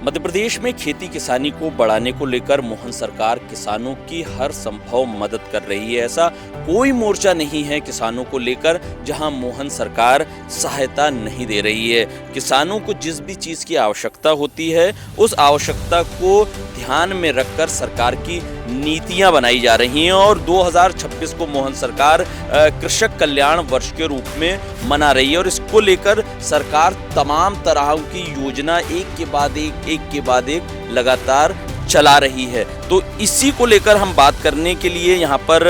मध्य प्रदेश में खेती किसानी को बढ़ाने को लेकर मोहन सरकार किसानों की हर संभव मदद कर रही है। ऐसा कोई मोर्चा नहीं है किसानों को लेकर जहां मोहन सरकार सहायता नहीं दे रही है। किसानों को जिस भी चीज़ की आवश्यकता होती है उस आवश्यकता को ध्यान में रखकर सरकार की नीतियां बनाई जा रही हैं और 2026 को मोहन सरकार कृषक कल्याण वर्ष के रूप में मना रही है और इसको लेकर सरकार तमाम तरह की योजना एक के बाद एक लगातार चला रही है। तो इसी को लेकर हम बात करने के लिए यहाँ पर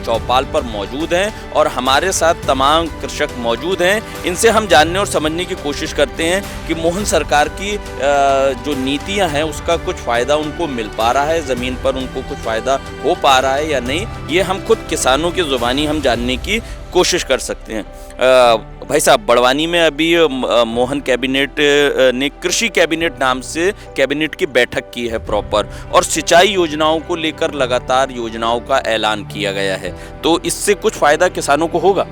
चौपाल पर मौजूद हैं और हमारे साथ तमाम कृषक मौजूद हैं। इनसे हम जानने और समझने की कोशिश करते हैं कि मोहन सरकार की जो नीतियाँ हैं उसका कुछ फ़ायदा उनको मिल पा रहा है, ज़मीन पर उनको कुछ फ़ायदा हो पा रहा है या नहीं, ये हम खुद किसानों की ज़ुबानी हम जानने की कोशिश कर सकते हैं। भाई साहब, बड़वानी में अभी मोहन कैबिनेट ने कृषि कैबिनेट नाम से कैबिनेट की बैठक की है प्रॉपर, और सिंचाई योजनाओं को लेकर लगातार योजनाओं का ऐलान किया गया है। तो इससे कुछ फ़ायदा किसानों को होगा?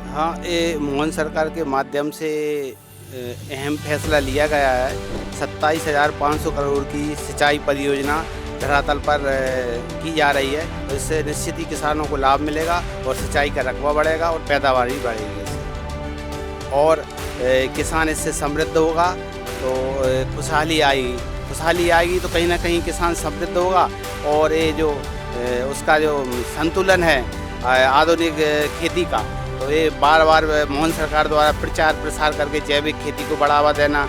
हाँ, ये मोहन सरकार के माध्यम से अहम फैसला लिया गया है। 27,500 करोड़ की सिंचाई परियोजना धरातल पर की जा रही है। तो इससे निश्चित ही किसानों को लाभ मिलेगा और सिंचाई का रकबा बढ़ेगा और पैदावार भी बढ़ेगी इससे, और किसान इससे समृद्ध होगा तो खुशहाली आएगी तो कहीं ना कहीं किसान समृद्ध होगा। और ये जो उसका जो संतुलन है आधुनिक खेती का, तो ये बार बार मोहन सरकार द्वारा प्रचार प्रसार करके जैविक खेती को बढ़ावा देना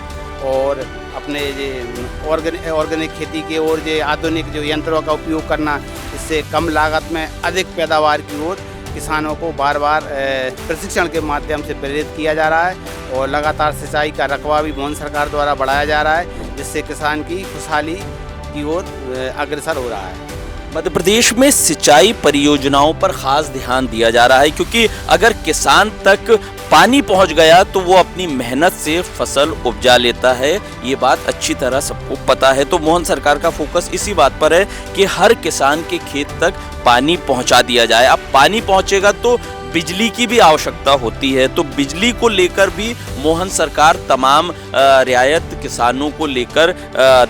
और अपने जो ऑर्गेनिक खेती की ओर जो आधुनिक जो यंत्रों का उपयोग करना, इससे कम लागत में अधिक पैदावार की ओर किसानों को बार बार प्रशिक्षण के माध्यम से प्रेरित किया जा रहा है और लगातार सिंचाई का रकबा भी मोहन सरकार द्वारा बढ़ाया जा रहा है, जिससे किसान की खुशहाली की ओर अग्रसर हो रहा है। मध्य प्रदेश में सिंचाई परियोजनाओं पर खास ध्यान दिया जा रहा है क्योंकि अगर किसान तक पानी पहुंच गया तो वो अपनी मेहनत से फसल उपजा लेता है। ये बात अच्छी तरह सबको पता है। तो मोहन सरकार का फोकस इसी बात पर है कि हर किसान के खेत तक पानी पहुंचा दिया जाए। अब पानी पहुंचेगा तो बिजली की भी आवश्यकता होती है, तो बिजली को लेकर भी मोहन सरकार तमाम रियायत किसानों को लेकर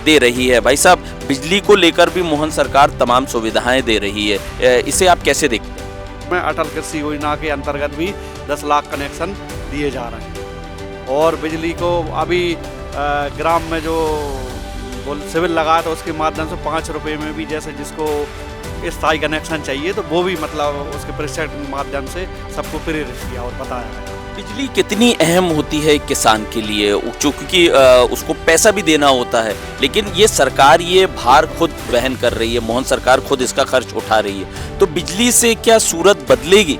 दे रही है। भाई साहब, बिजली को लेकर भी मोहन सरकार तमाम सुविधाएं दे रही है, इसे आप कैसे देखते हैं? में अटल कृषि योजना के अंतर्गत भी 10 लाख कनेक्शन दिए जा रहे हैं और बिजली को अभी ग्राम में जो सिविल लगाया था उसके माध्यम से 5 रुपये में भी जैसे जिसको स्थायी कनेक्शन चाहिए तो वो भी मतलब उसके प्रशिक्षण के माध्यम से सबको प्रेरित किया और बताया है। बिजली कितनी अहम होती है किसान के लिए, क्योंकि उसको पैसा भी देना होता है, लेकिन ये सरकार ये भार खुद वहन कर रही है, मोहन सरकार खुद इसका खर्च उठा रही है। तो बिजली से क्या सूरत बदलेगी?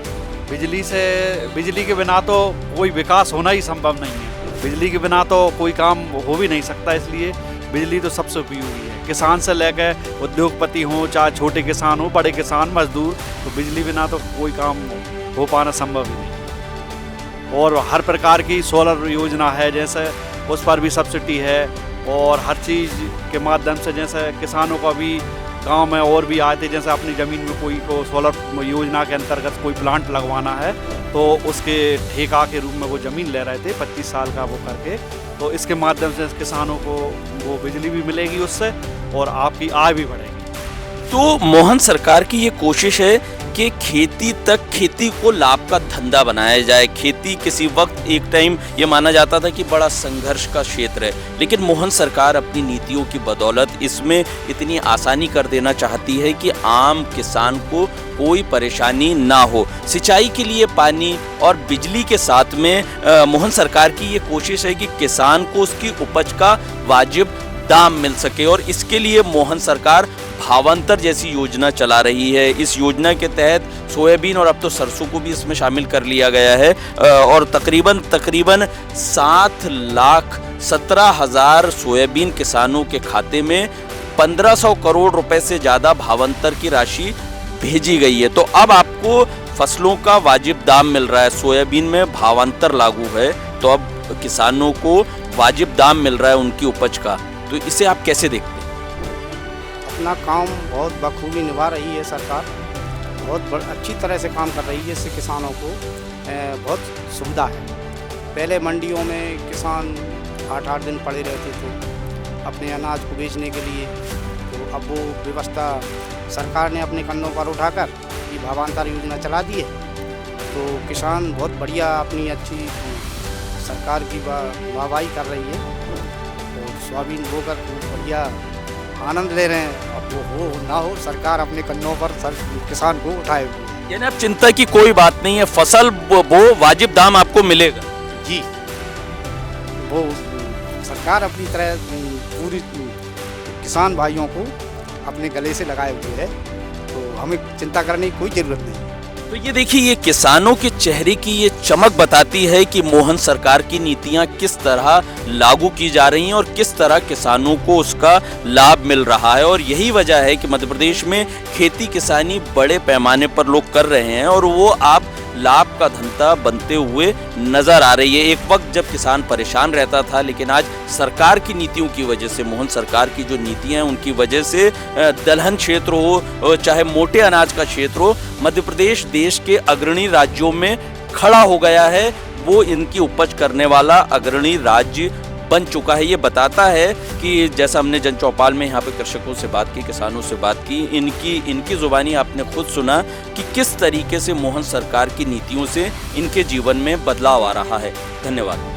बिजली के बिना तो कोई विकास होना ही संभव नहीं है। बिजली के बिना तो कोई काम हो भी नहीं सकता, इसलिए बिजली तो सबसे उपयोगी है। किसान से लेकर उद्योगपति हों, चाहे छोटे किसान हो, बड़े किसान, मजदूर, तो बिजली बिना तो कोई काम हो पाना संभव ही नहीं। और हर प्रकार की सोलर योजना है, जैसे उस पर भी सब्सिडी है और हर चीज़ के माध्यम से जैसे किसानों को अभी गांव में और भी आए थे, जैसे अपनी ज़मीन में कोई को सोलर योजना के अंतर्गत कोई प्लांट लगवाना है तो उसके ठेका के रूप में वो ज़मीन ले रहे थे 25 साल का वो करके, तो इसके माध्यम से किसानों को वो बिजली भी मिलेगी उससे और आपकी आय भी बढ़ेगी। तो मोहन सरकार की ये कोशिश है कि खेती को लाभ का धंधा बनाया जाए। खेती किसी वक्त एक टाइम ये माना जाता था कि बड़ा संघर्ष का क्षेत्र है, लेकिन मोहन सरकार अपनी नीतियों की बदौलत इसमें इतनी आसानी कर देना चाहती है कि आम किसान को कोई परेशानी ना हो। सिंचाई के लिए पानी और बिजली के साथ में मोहन सरकार की ये कोशिश है कि किसान को उसकी उपज का वाजिब दाम मिल सके, और इसके लिए मोहन सरकार भावांतर जैसी योजना चला रही है। इस योजना के तहत सोयाबीन और अब तो सरसों को भी इसमें शामिल कर लिया गया है और तकरीबन 7,17,000 सोयाबीन किसानों के खाते में 1,500 करोड़ रुपए से ज़्यादा भावांतर की राशि भेजी गई है। तो अब आपको फसलों का वाजिब दाम मिल रहा है। सोयाबीन में भावांतर लागू है तो अब किसानों को वाजिब दाम मिल रहा है उनकी उपज का। तो इसे आप कैसे देखते हैं? अपना काम बहुत बखूबी निभा रही है सरकार, बहुत अच्छी तरह से काम कर रही है। इससे किसानों को बहुत सुविधा है। पहले मंडियों में किसान 8-8 दिन पड़े रहते थे, अपने अनाज को बेचने के लिए। तो अब वो व्यवस्था सरकार ने अपने कंधों पर उठाकर ये भावांतर योजना चला दी है। तो किसान बहुत बढ़िया अपनी अच्छी सरकार की वाहवाही कर रही है। तो सोयाबीन बोकर बढ़िया आनंद ले रहे हैं। अब वो हो ना हो, सरकार अपने कंधों पर किसान को उठाए हुए है। यानी अब चिंता की कोई बात नहीं है, फसल वो वाजिब दाम आपको मिलेगा। जी, वो सरकार अपनी तरह पूरी किसान भाइयों को अपने गले से लगाए हुए है। तो हमें चिंता करने की कोई ज़रूरत नहीं। तो ये देखिए, ये किसानों के चेहरे की ये चमक बताती है कि मोहन सरकार की नीतियां किस तरह लागू की जा रही हैं और किस तरह किसानों को उसका लाभ मिल रहा है। और यही वजह है कि मध्य प्रदेश में खेती किसानी बड़े पैमाने पर लोग कर रहे हैं और वो आप लाभ का धंधा बनते हुए नजर आ रही है। एक वक्त जब किसान परेशान रहता था, लेकिन आज सरकार की नीतियों की वजह से, मोहन सरकार की जो नीतियां हैं उनकी वजह से दलहन क्षेत्र हो चाहे मोटे अनाज का क्षेत्र हो, मध्य प्रदेश देश के अग्रणी राज्यों में खड़ा हो गया है। वो इनकी उपज करने वाला अग्रणी राज्य बन चुका है। ये बताता है कि जैसा हमने जन चौपाल में यहाँ पे कृषकों से बात की, किसानों से बात की, इनकी जुबानी आपने खुद सुना कि किस तरीके से मोहन सरकार की नीतियों से इनके जीवन में बदलाव आ रहा है। धन्यवाद।